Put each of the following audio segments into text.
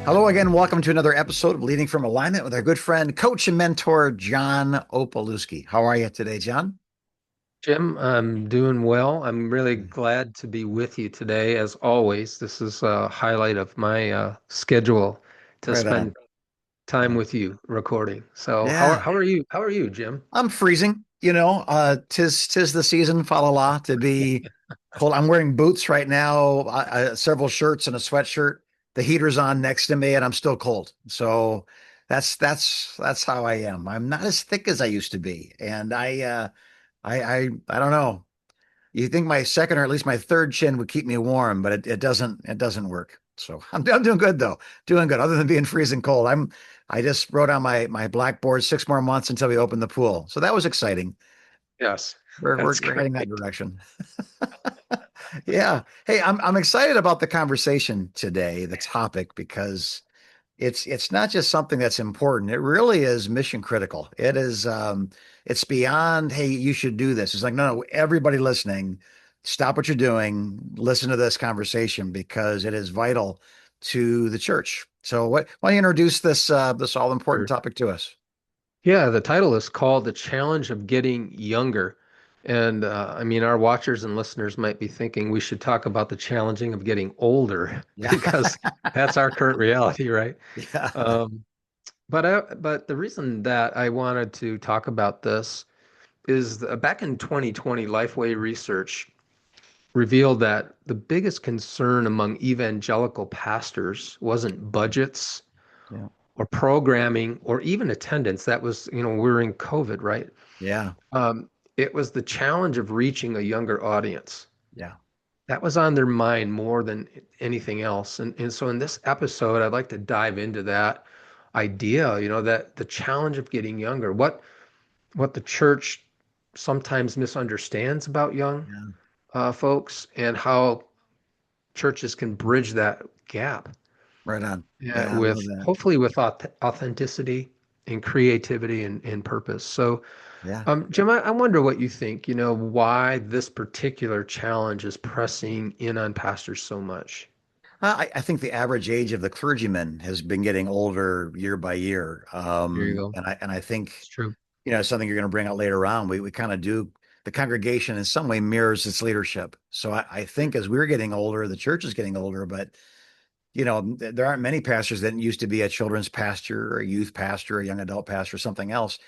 Hello again. Welcome to another episode of Leading from Alignment with our good friend, coach and mentor, John Opalewski. How are you today, John? Jim, I'm doing well. I'm really glad to be with you today. As always, this is a highlight of my schedule to Right on. spend time Yeah. with you recording. So how are, Yeah. how are you? How are you, Jim? I'm freezing, tis the season, fa la la, to be cold. I'm wearing boots right now, several shirts and a sweatshirt. The heater's on next to me and I'm still cold. So that's how I am. I'm not as thick as I used to be. And I don't know. You think my second or at least my third chin would keep me warm, but it doesn't work. So I'm doing good though. Doing good. Other than being freezing cold. I just wrote on my blackboard 6 more months until we open the pool. So that was exciting. Yes, We're we're, that's we're great. heading that direction. Yeah. Hey, I'm excited about the conversation today, the topic, because it's not just something that's important. It really is mission critical. It's beyond, hey, you should do this. It's like, no, everybody listening, stop what you're doing, listen to this conversation because it is vital to the church. So why don't you introduce this all important Sure. topic to us? Yeah, the title is called The Challenge of Getting Younger. And I mean, our watchers and listeners might be thinking we should talk about the challenging of getting older Yeah. because that's our current reality, right? Yeah. Um, but the reason that I wanted to talk about this is back in 2020, Lifeway Research revealed that the biggest concern among evangelical pastors wasn't budgets Yeah. or programming or even attendance. That was, we're in COVID, right? Yeah. It was the challenge of reaching a younger audience. Yeah. That was on their mind more than anything else. And so in this episode, I'd like to dive into that idea, that the challenge of getting younger, what the church sometimes misunderstands about young Yeah. folks and how churches can bridge that gap Right on. Yeah, I with love that. hopefully with authenticity and creativity and purpose. So, Yeah. Jim, I wonder what you think, why this particular challenge is pressing in on pastors so much. I think the average age of the clergyman has been getting older year by year. There you go. And I think, It's true. something you're going to bring out later on. We kind of do the congregation in some way mirrors its leadership. So I think as we're getting older, the church is getting older, but there aren't many pastors that used to be a children's pastor or a youth pastor, or a young adult pastor, or something else.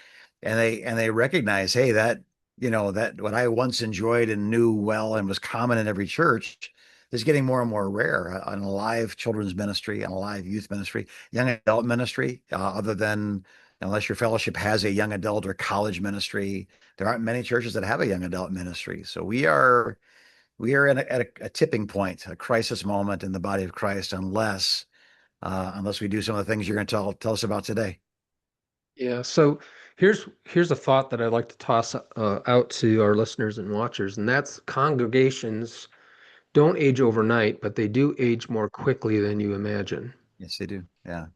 And they recognize, hey, that what I once enjoyed and knew well and was common in every church is getting more and more rare. An alive children's ministry, an alive youth ministry, young adult ministry, other than unless your fellowship has a young adult or college ministry, there aren't many churches that have a young adult ministry. So we are at a tipping point, a crisis moment in the body of Christ, unless we do some of the things you're going to tell us about today. Yeah. So here's a thought that I'd like to toss out to our listeners and watchers, and that's congregations don't age overnight, but they do age more quickly than you imagine. Yes, they do. Yeah,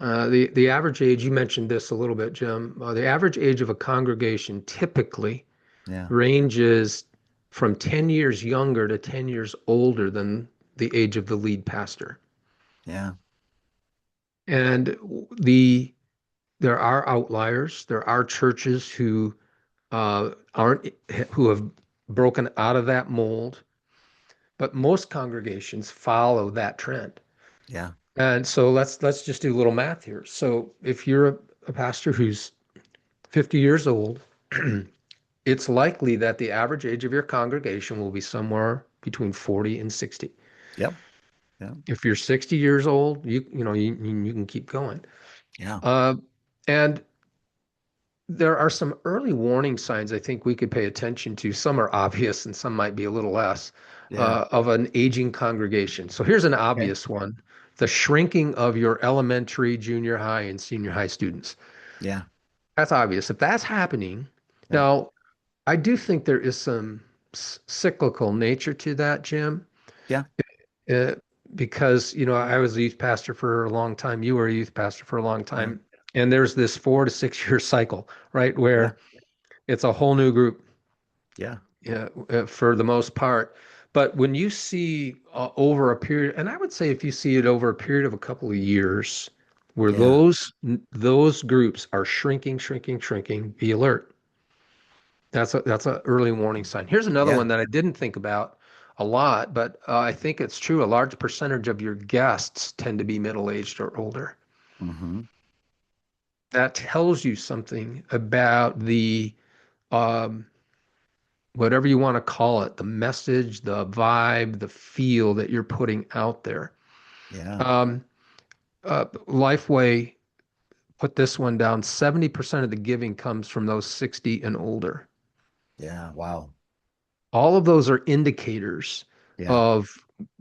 The average age, you mentioned this a little bit, Jim. The average age of a congregation typically yeah, ranges from 10 years younger to 10 years older than the age of the lead pastor. yeah, And the there are outliers. There are churches aren't who have broken out of that mold, but most congregations follow that trend. yeah, And so let's just do a little math here. So if you're a pastor who's 50 years old, it's likely that the average age of your congregation will be somewhere between 40 and 60. yep, yeah, If you're 60 years old, you can keep going. yeah, Uh, and there are some early warning signs I think we could pay attention to. Some are obvious and some might be a little less yeah. of an aging congregation. So here's an Okay, obvious one: the shrinking of your elementary, junior high, and senior high students. yeah, That's obvious. If that's happening, yep, now I do think there is some cyclical nature to that, Jim, yeah, uh, because I was a youth pastor for a long time. You were a youth pastor for a long yeah, time, and there's this 4 to 6 year cycle, right, yeah, where it's a whole new group, yeah, for the most part. But when you see over a period, and I would say if you see it over a period of a couple of years, where Yeah. those groups are shrinking, shrinking, shrinking, be alert. That's a early warning sign. Here's another Yeah. one that I didn't think about a lot, but I think it's true. A large percentage of your guests tend to be middle-aged or older. Hmm. That tells you something about the um, whatever you want to call it, the message, the vibe, the feel that you're putting out there. Yeah. Um, Lifeway put this one down. 70% of the giving comes from those 60 and older. Yeah. Wow. All of those are indicators Yeah. of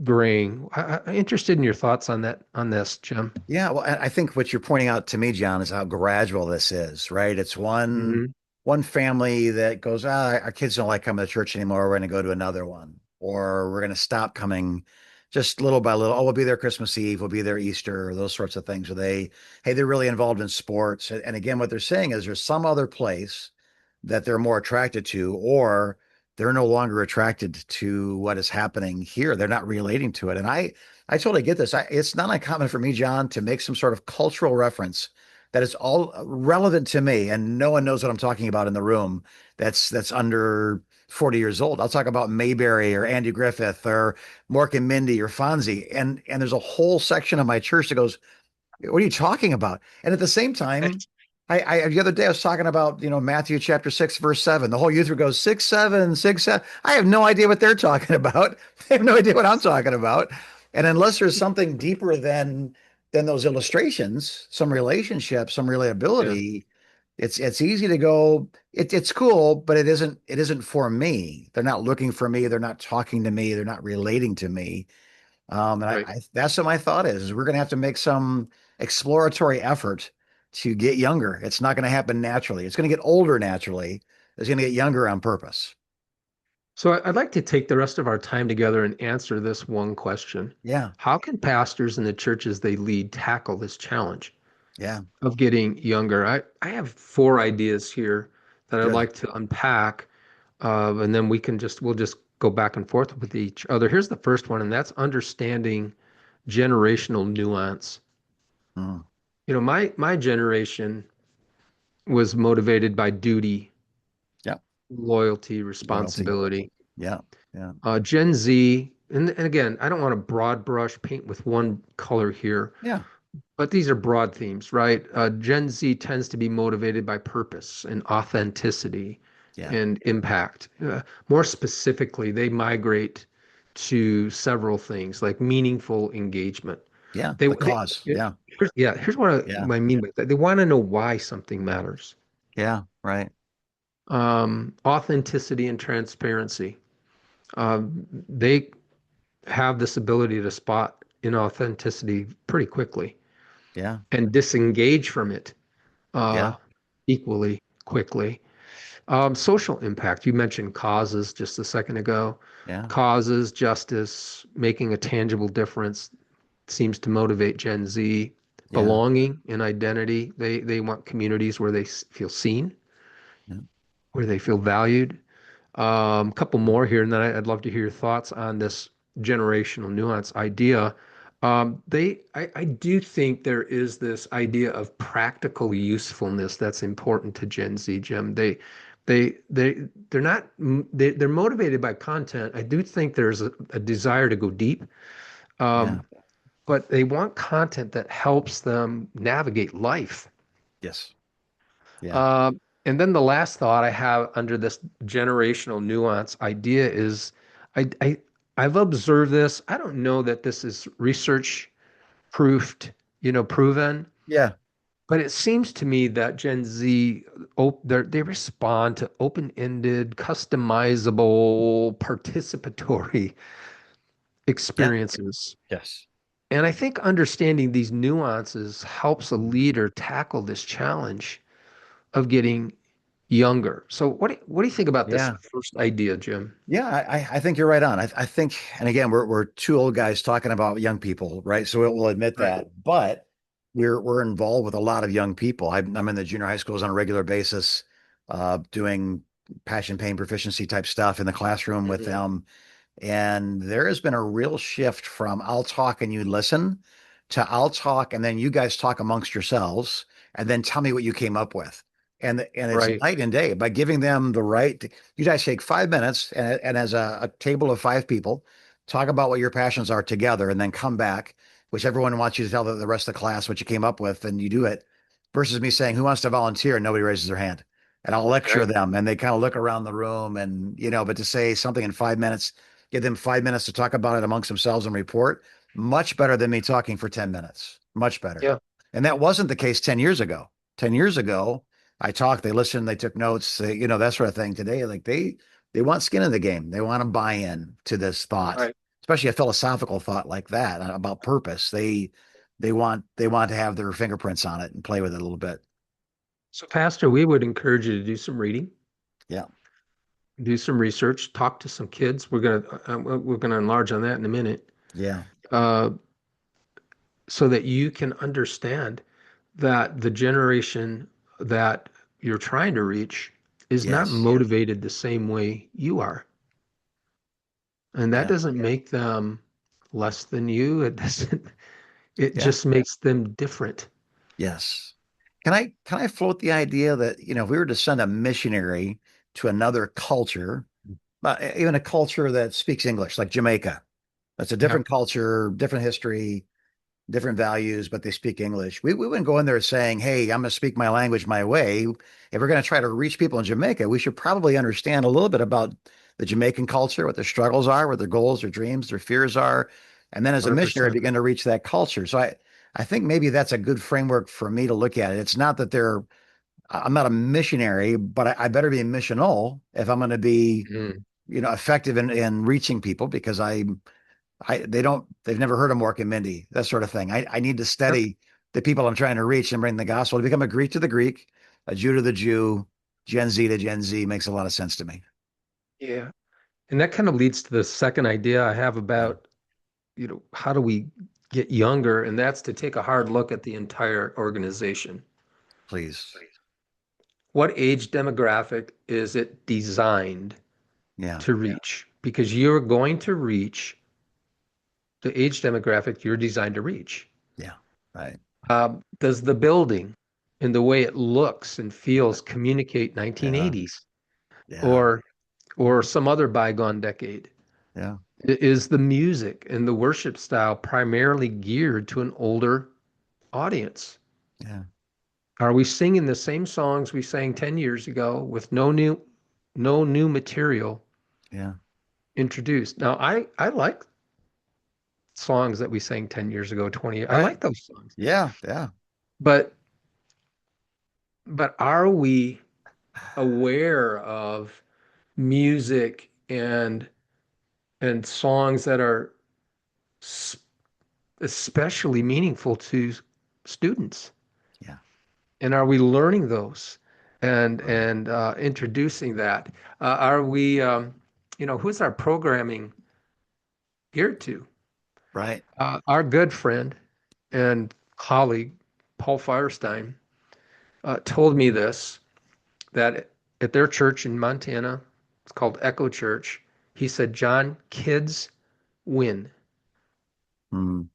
graying. I'm interested in your thoughts on that, on this, Jim. Yeah, well, I think what you're pointing out to me, John, is how gradual this is, right? It's Hmm. one family that goes, ah, our kids don't like coming to church anymore. We're going to go to another one, or we're going to stop coming just little by little. Oh, we'll be there Christmas Eve, we'll be there Easter, those sorts of things. Where hey, they're really involved in sports. And again, what they're saying is there's some other place that they're more attracted to, or they're no longer attracted to what is happening here. They're not relating to it. And I totally get this. It's not uncommon for me, John, to make some sort of cultural reference that is all relevant to me, and no one knows what I'm talking about in the room. That's under 40 years old. I'll talk about Mayberry or Andy Griffith or Mork and Mindy or Fonzie, and there's a whole section of my church that goes, what are you talking about? And at the same time, the other day I was talking about, Matthew chapter 6, verse 7. The whole youth group goes 6, 7, 6, 7. I have no idea what they're talking about. They have no idea what I'm talking about. And unless there's something deeper than those illustrations, some relationship, some Yeah, relatability, it's easy to go, it's cool, but it isn't for me. They're not looking for me, they're not talking to me, they're not relating to me. And right. that's what my thought is we're going to have to make some exploratory effort to get younger. It's not going to happen naturally. It's going to get older naturally. It's going to get younger on purpose. So I'd like to take the rest of our time together and answer this one question. Yeah. How can pastors in the churches they lead tackle this challenge Yeah. of getting younger? I have four ideas here that I'd Good. like to unpack, and then we'll just go back and forth with each other. Here's the first one, and that's understanding generational nuance. Mm. My generation was motivated by duty, Yeah. loyalty, Loyalty. responsibility. Yeah. Yeah. Gen Z, and again, I don't want to broad brush paint with one color here, Yeah. but these are broad themes, right? Gen Z tends to be motivated by purpose and authenticity Yeah. and impact. More specifically, they migrate to several things like meaningful engagement. Yeah. They, The they cause. Yeah. here's what Yeah. I mean by that. They want to know why something matters. Yeah. Right. Authenticity and transparency. They have this ability to spot inauthenticity pretty quickly Yeah. and disengage from it uh, Yeah. equally quickly. Social impact. You mentioned causes just a second ago. Yeah. Causes, justice, making a tangible difference seems to motivate Gen Z. Yeah. Belonging and identity. They want communities where they feel seen, Yeah. where they feel valued. Couple more here, and then I'd love to hear your thoughts on this generational nuance idea. I do think there is this idea of practical usefulness that's important to Gen Z, Jim. They're not they're motivated by content. I do think there's a desire to go deep, Yeah. um, but they want content that helps them navigate life. Yes. Yeah. And then the last thought I have under this generational nuance idea is I, I I've observed this. I don't know that this is research proofed, proven, Yeah. but it seems to me that Gen Z they respond to open-ended, customizable, participatory Yeah. experiences. Yes. And I think understanding these nuances helps a leader tackle this challenge of getting younger. So what do you think about this Yeah. first idea, Jim? Yeah, I think you're right on. I think, and again, we're two old guys talking about young people, right? So we'll admit Right. that, but we're involved with a lot of young people. I'm in the junior high schools on a regular basis, doing passion, pain, proficiency type stuff in the classroom with Mhm. them. And there has been a real shift from I'll talk and you listen to I'll talk and then you guys talk amongst yourselves and then tell me what you came up with. And it's Right. night and day by giving them the right to, you guys take 5 minutes and as a table of five people, talk about what your passions are together and then come back, which everyone wants you to tell the rest of the class what you came up with and you do it versus me saying, who wants to volunteer? And nobody raises their hand. And I'll lecture Right. them and they kind of look around the room and, but to say something in 5 minutes, give them 5 minutes to talk about it amongst themselves and report, much better than me talking for 10 minutes. Much better. Yeah. And that wasn't the case 10 years ago. 10 years ago, I talked, they listened, they took notes, that sort of thing. Today, like they want skin in the game. They want to buy in to this thought, Right. especially a philosophical thought like that about purpose. They want to have their fingerprints on it and play with it a little bit. So, Pastor, we would encourage you to do some reading, Yeah. do some research, talk to some kids. We're gonna enlarge on that in a minute, Yeah. uh, so that you can understand that the generation that you're trying to reach is not Yes. motivated the same way you are. And that Yeah. doesn't make them less than you. It doesn't, it Yeah. just makes them different. Yes. Can I float the idea that, if we were to send a missionary to another culture, even a culture that speaks English, like Jamaica, that's a Yeah, different culture, different history, different values, but they speak English. We wouldn't go in there saying, hey, I'm going to speak my language my way. If we're going to try to reach people in Jamaica, we should probably understand a little bit about the Jamaican culture, what their struggles are, what their goals, their dreams, their fears are. And then as a missionary, 100%. begin to reach that culture. So I think maybe that's a good framework for me to look at it. It's not that I'm not a missionary, but I better be missional if I'm going to be, Mm. effective in reaching people because they've never heard of Mork and Mindy, that sort of thing. I need to Yep. study the people I'm trying to reach and bring the gospel to become a Greek to the Greek, a Jew to the Jew, Gen Z to Gen Z makes a lot of sense to me. Yeah. And that kind of leads to the second idea I have Yeah, about, how do we get younger? And that's to take a hard look at the entire organization. please. What age demographic is it designed Yeah, to reach? Because you're going to reach the age demographic you're designed to reach. yeah, right. Does the building and the way it looks and Yeah, feels communicate yeah, 1980s yeah, or some other bygone decade? yeah, Is the music and the worship style primarily geared to an older audience? yeah, Are we singing the same songs we sang 10 years ago with no new material yeah. introduced? Now, I like songs that we sang 10 years ago, 20. I Right. like those songs. Yeah, yeah, But are we aware of music and songs that are s- especially meaningful to students? yeah, And are we learning those and right, introducing that? Are we, who's our programming geared to? right. Our good friend and colleague, Paul Firestein, told me this, that at their church in Montana, it's called Echo Church, he said, John, kids win. Mm,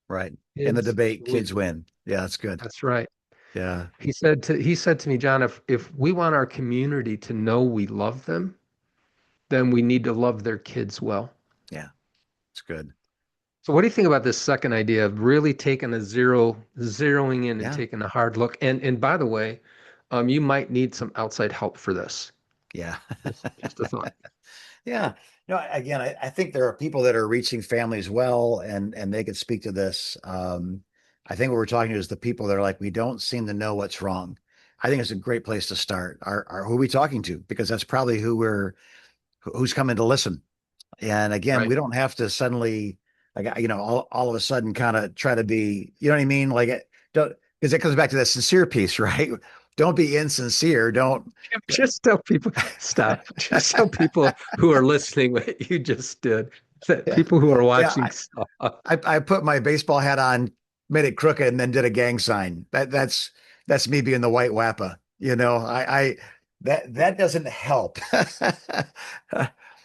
right. In the Kids debate, kids win. win. Yeah, that's good. That's right. Yeah, He said to me, John, if we want our community to know we love them, then we need to love their kids well. yeah, it's good. So what do you think about this second idea of really taking zeroing in and Yeah, taking a hard look? And by the way, you might need some outside help for this. yeah. Just a thought. Yeah. No, again, I think there are people that are reaching families well and they could speak to this. I think what we're talking to is the people that are like, we don't seem to know what's wrong. I think it's a great place to start. Who are we talking to? Because that's probably who's coming to listen. And again, Right. we don't have to suddenly, like, all of a sudden kind of try to be, you know what I mean? Like, don't, because it comes back to that sincere piece, right? Don't be insincere. Don't, Just tell people, stop. Just tell people who are listening what you just did. That yeah. people who are Yeah. watching stop. I put my baseball hat on, made it crooked, and then did a gang sign. That's me being the white wappa. I that doesn't help.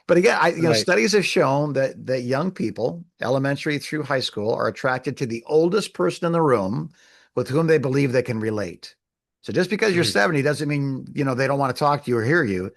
But again, Right. studies have shown that young people, elementary through high school, are attracted to the oldest person in the room with whom they believe they can relate. So just because you're Mhm. 70 doesn't mean, they don't want to talk to you or hear you.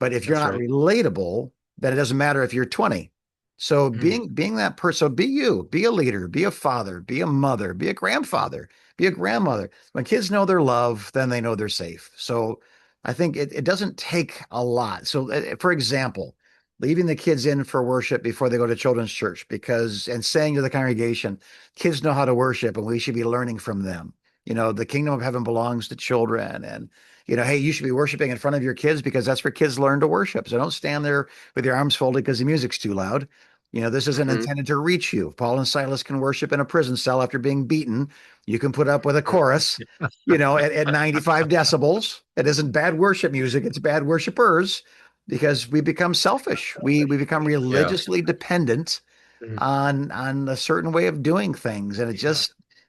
But if you're That's not right. relatable, then it doesn't matter if you're 20. So Mhm. being that person, so be you, be a leader, be a father, be a mother, be a grandfather, be a grandmother. When kids know they're loved, then they know they're safe. So I think it doesn't take a lot. So for example, leaving the kids in for worship before they go to children's church and saying to the congregation, kids know how to worship and we should be learning from them. The kingdom of heaven belongs to children, and hey, you should be worshiping in front of your kids because that's where kids learn to worship. So don't stand there with your arms folded because the music's too loud. This isn't Mhm. intended to reach you. Paul and Silas can worship in a prison cell after being beaten. You can put up with a chorus, at 95 decibels. It isn't bad worship music, it's bad worshipers because we become selfish. We become Yeah. religiously dependent Mhm. on a certain way of doing things. And Yeah.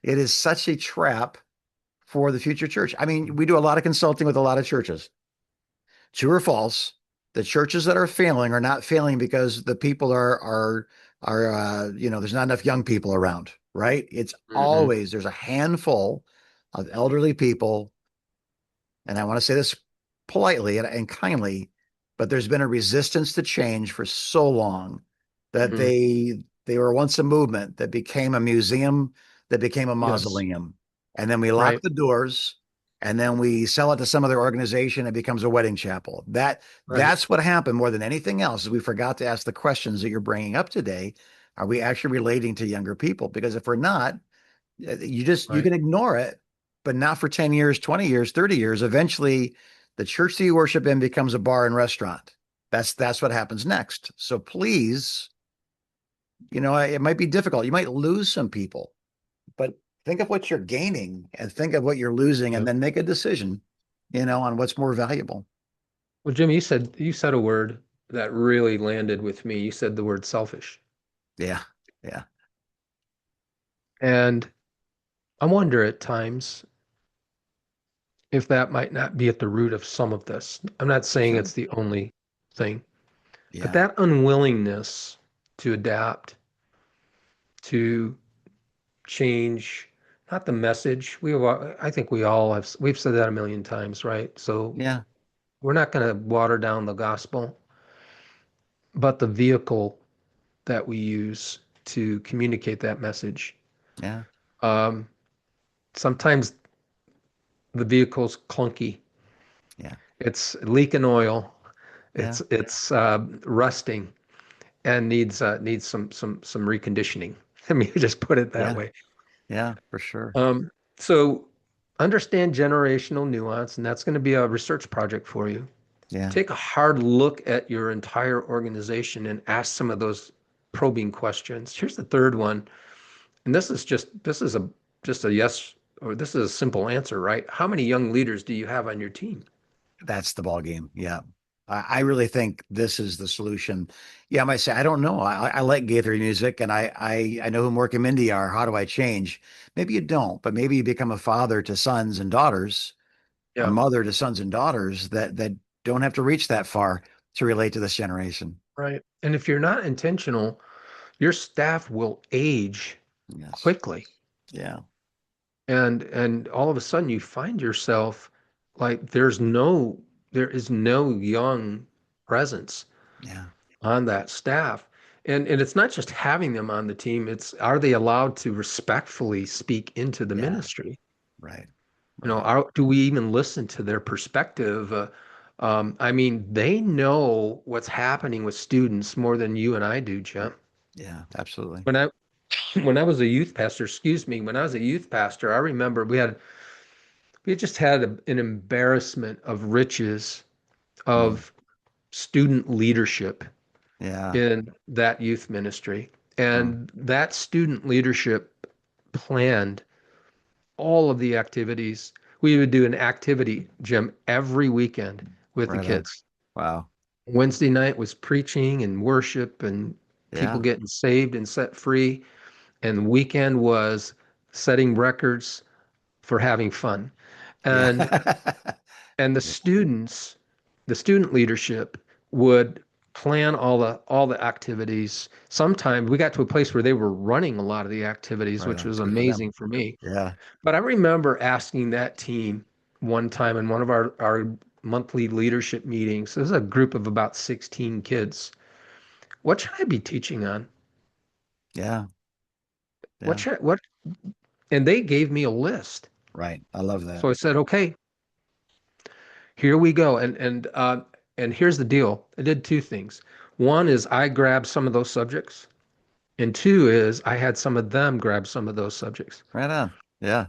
it is such a trap for the future church. I mean, we do a lot of consulting with a lot of churches. True or false, the churches that are failing are not failing because the people there's not enough young people around, right? It's Mhm. always there's a handful of elderly people, and I want to say this politely and kindly, but there's been a resistance to change for so long that Mhm. they were once a movement that became a museum, that became a Yes. mausoleum. And then we lock Right. the doors and then we sell it to some other organization. It becomes a wedding chapel. Right. That's what happened more than anything else is we forgot to ask the questions that you're bringing up today. Are we actually relating to younger people? Because if we're not, you Right. can ignore it, but not for 10 years, 20 years, 30 years. Eventually, the church that you worship in becomes a bar and restaurant. That's what happens next. So please, it might be difficult. You might lose some people, but think of what you're gaining and think of what you're losing Yeah. and then make a decision, on what's more valuable. Well, Jim, you said a word that really landed with me. You said the word selfish. Yeah. Yeah. And I wonder at times if that might not be at the root of some of this. I'm not saying Sure. it's the only thing, but Yeah. that unwillingness to adapt, to change, not the message. I think we've said that a million times, right? So Yeah. we're not going to water down the gospel, but the vehicle that we use to communicate that message. Yeah. Um, Sometimes the vehicle's clunky. Yeah. It's leaking oil. Yeah. It's rusting and needs some reconditioning. Let me just put it that Yeah. way. Yeah. For sure. So understand generational nuance, and that's going to be a research project for you. Yeah. Take a hard look at your entire organization and ask some of those probing questions. Here's the third one, and this is a yes, or this is a simple answer, right? How many young leaders do you have on your team? That's the ball game. Yeah. I really think this is the solution. Yeah, I might say, I don't know. I like Gaither music and I know who Mork and Mindy are. How do I change? Maybe you don't, but maybe you become a father to sons and daughters, a Yeah, mother to sons and daughters that don't have to reach that far to relate to this generation. right. And if you're not intentional, your staff will age Yes. quickly. Yeah. And all of a sudden you find yourself like there is no young presence Yeah. on that staff. And it's not just having them on the team, it's are they allowed to respectfully speak into the Yeah. ministry? Right. Right. Do we even listen to their perspective? I mean, they know what's happening with students more than you and I do, Jim. Yeah. Absolutely. When I when I was a youth pastor, excuse me, when I was a youth pastor, I remember we just had an embarrassment of riches Mm. of student leadership Yeah. in that youth ministry. Mm. And that student leadership planned all of the activities. We would do an activity, Jim, every weekend with the Right on. kids. Wow. Wednesday night was preaching and worship and people Yeah. getting saved and set free. And the weekend was setting records for having fun. Yeah. And and the students, the student leadership would plan all the activities. Sometimes we got to a place where they were running a lot of the activities, Right which on. was Good for them. amazing for me. Yeah. But I remember asking that team one time in one of our monthly leadership meetings. This is a group of about 16 kids. What should I be teaching on? Yeah. What Yeah. should what? And they gave me a list. Right. I love that. So I said, okay, here we go. And here's the deal. I did two things. One is I grabbed some of those subjects, and two is I had some of them grab some of those subjects. Right on. Yeah.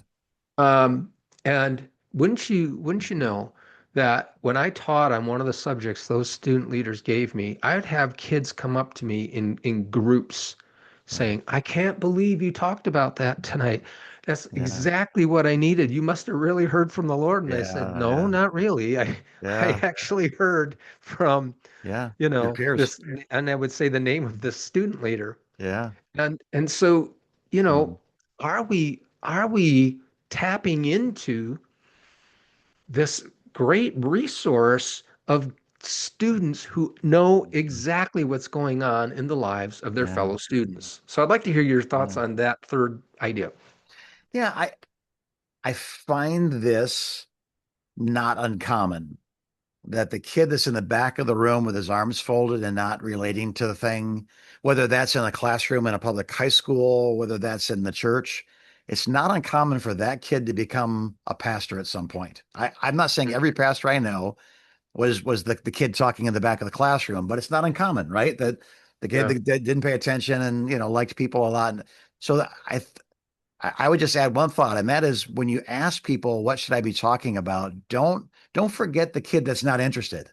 Um, and wouldn't you know that when I taught on one of the subjects those student leaders gave me, I'd have kids come up to me in groups Yeah. saying, "I can't believe you talked about that tonight. That's Yeah. exactly what I needed. You must have really heard from the Lord." And I said, Yeah. "No, Yeah. not really. I Yeah. actually heard from, Yeah. Your peers. this," and I would say the name of this student leader. Yeah. And so, Mm. are we tapping into this great resource of students who know Mhm. exactly what's going on in the lives of their Yeah. fellow students? So I'd like to hear your thoughts Yeah. on that third idea. Yeah. I find this not uncommon that the kid that's in the back of the room with his arms folded and not relating to the thing, whether that's in a classroom in a public high school, whether that's in the church, it's not uncommon for that kid to become a pastor at some point. I'm not saying every pastor I know was the kid talking in the back of the classroom, but it's not uncommon, right? That the kid Yeah, that didn't pay attention and liked people a lot. So I would just add one thought, and that is when you ask people what should I be talking about, don't forget the kid that's not interested.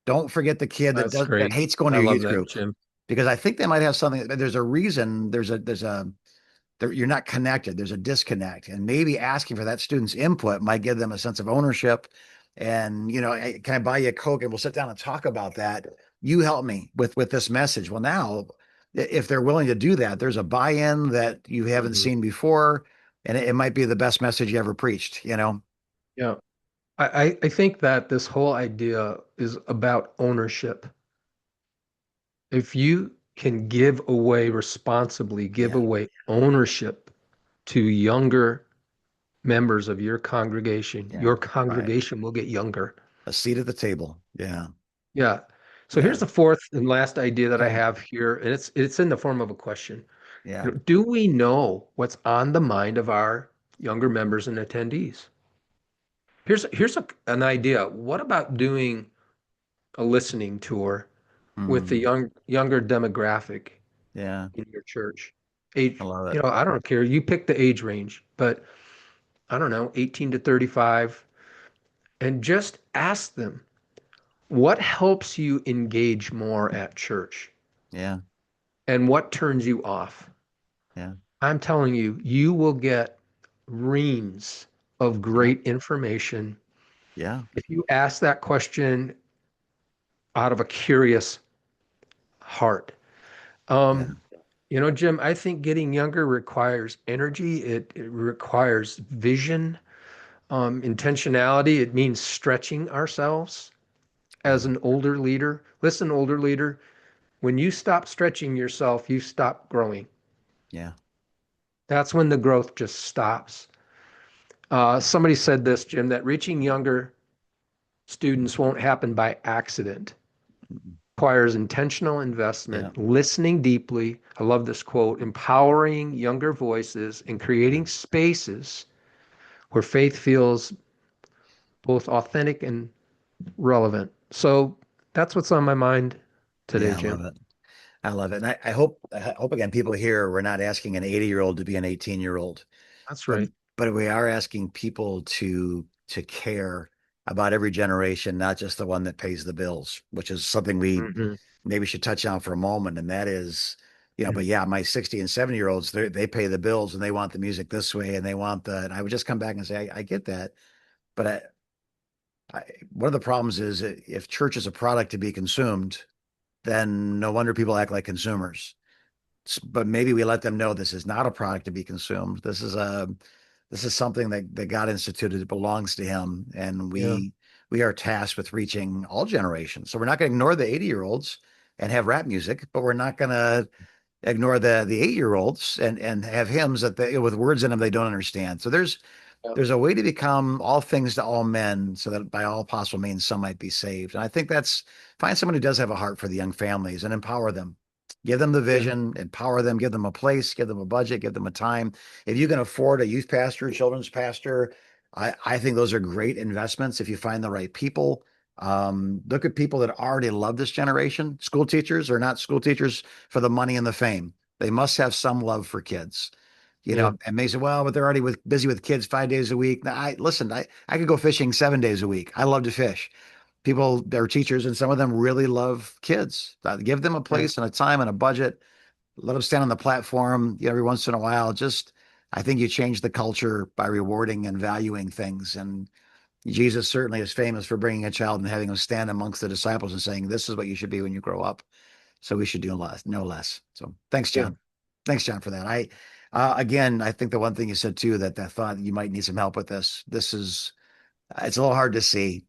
Don't forget the kid that's that great. hates going to I your love youth that, group Jim. because I think they might have something. There's a reason. You're not connected. There's a disconnect, and maybe asking for that student's input might give them a sense of ownership. And "Hey, can I buy you a Coke? And we'll sit down and talk about that. You help me with this message. Well, now, if they're willing to do that, there's a buy-in that you haven't Mhm. seen before, and it might be the best message you ever preached. Yeah. I think that this whole idea is about ownership. If you can give away responsibly, give Yeah, away ownership to younger members of yeah, your right. congregation will get younger. A seat at the table. Yeah, Yeah. So yeah, here's the fourth and last idea that I okay, have here, and it's in the form of a question. yeah, Do we know what's on the mind of our younger members and attendees? Here's an idea. What about doing a listening tour with the mm, younger demographic yeah. in your church? I Age, love it. I don't care. You pick the age range, but I don't know, 18 to 35, and just ask them, what helps you engage more at church? Yeah, And what turns you off? yeah, I'm telling you, you will get reams of yeah, great information yeah, if you ask that question out of a curious heart. yeah, Um, Jim, I think getting younger requires energy. It requires vision, intentionality. It means stretching ourselves as yeah, an older leader. Listen, older leader, when you stop stretching yourself, you stop growing. yeah. That's when the growth just stops. Somebody said this, Jim, that reaching younger students won't happen by accident. Mm, Requires intentional yeah, investment, listening deeply. I love this quote, empowering younger voices and yeah, creating spaces where faith feels both authentic and relevant. So that's what's on my mind today, yeah. I Jim. love it. I love it. And I hope again, people here, we're not asking an 80-year-old to be an 18-year-old, That's but right. we are asking people to care about every generation, not just the one that pays the bills, which is something we Hmm. maybe should touch on for a moment. And that is, but yeah, my 60 and 70-year-olds, they pay the bills and they want the music this way and they want and I would just come back and say, I get that. But one of the problems is that if church is a product to be consumed, then no wonder people act like consumers. But maybe we let them know this is not a product to be consumed. This is something that God instituted. It belongs to Him, and Yeah. we are tasked with reaching all generations. So we're not going to ignore the 80-year-olds. and have rap music, but we're not going to ignore the 8-year-olds and have hymns that with words in them they don't understand. So Yeah. there's a way to become all things to all men so that by all possible means some might be saved. And I think that's find someone who does have a heart for the young families and empower them. Give them the Yeah. vision, empower them, give them a place, give them a budget, give them a time. If you can afford a youth pastor, children's pastor, I think those are great investments if you find the right people. Look at people that already love this generation. School teachers are not school teachers for the money and the fame. They must have some love for kids. Yeah. And they say, well, but they're already busy with kids 5 days a week. Now, I could go fishing 7 days a week. I love to fish. People, they're teachers, and some of them really love kids. Give them a Yeah. place and a time and a budget. Let them stand on the platform, every once in a while. I think you change the culture by rewarding and valuing things. And Jesus certainly is famous for bringing a child and having him stand amongst the disciples and saying, "This is what you should be when you grow up." So we should do less, no less. So thanks, Yeah. John. Thanks, John, for that. Again, I think the one thing you said too, that thought you might need some help with this. It's a little hard to see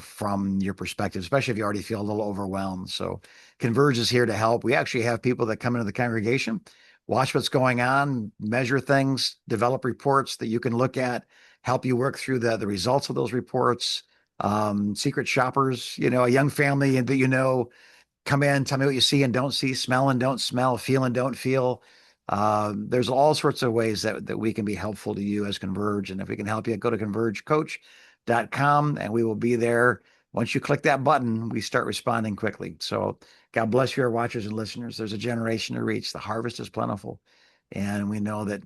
from your perspective, especially if you already feel a little overwhelmed. So Converge is here to help. We actually have people that come into the congregation, watch what's going on, measure things, develop reports that you can look at, help you work through the results of those reports. Secret shoppers, a young family that come in, tell me what you see and don't see, smell and don't smell, feel and don't feel. There's all sorts of ways that we can be helpful to you as Converge. And if we can help you, go to convergecoach.com and we will be there. Once you click that button, we start responding quickly. So God bless you, our watchers and listeners. There's a generation to reach. The harvest is plentiful. And we know that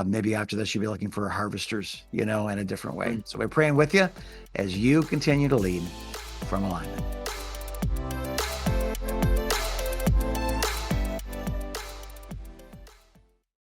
maybe after this, you'll be looking for harvesters, in a different way. Mm. So we're praying with you as you continue to lead from alignment.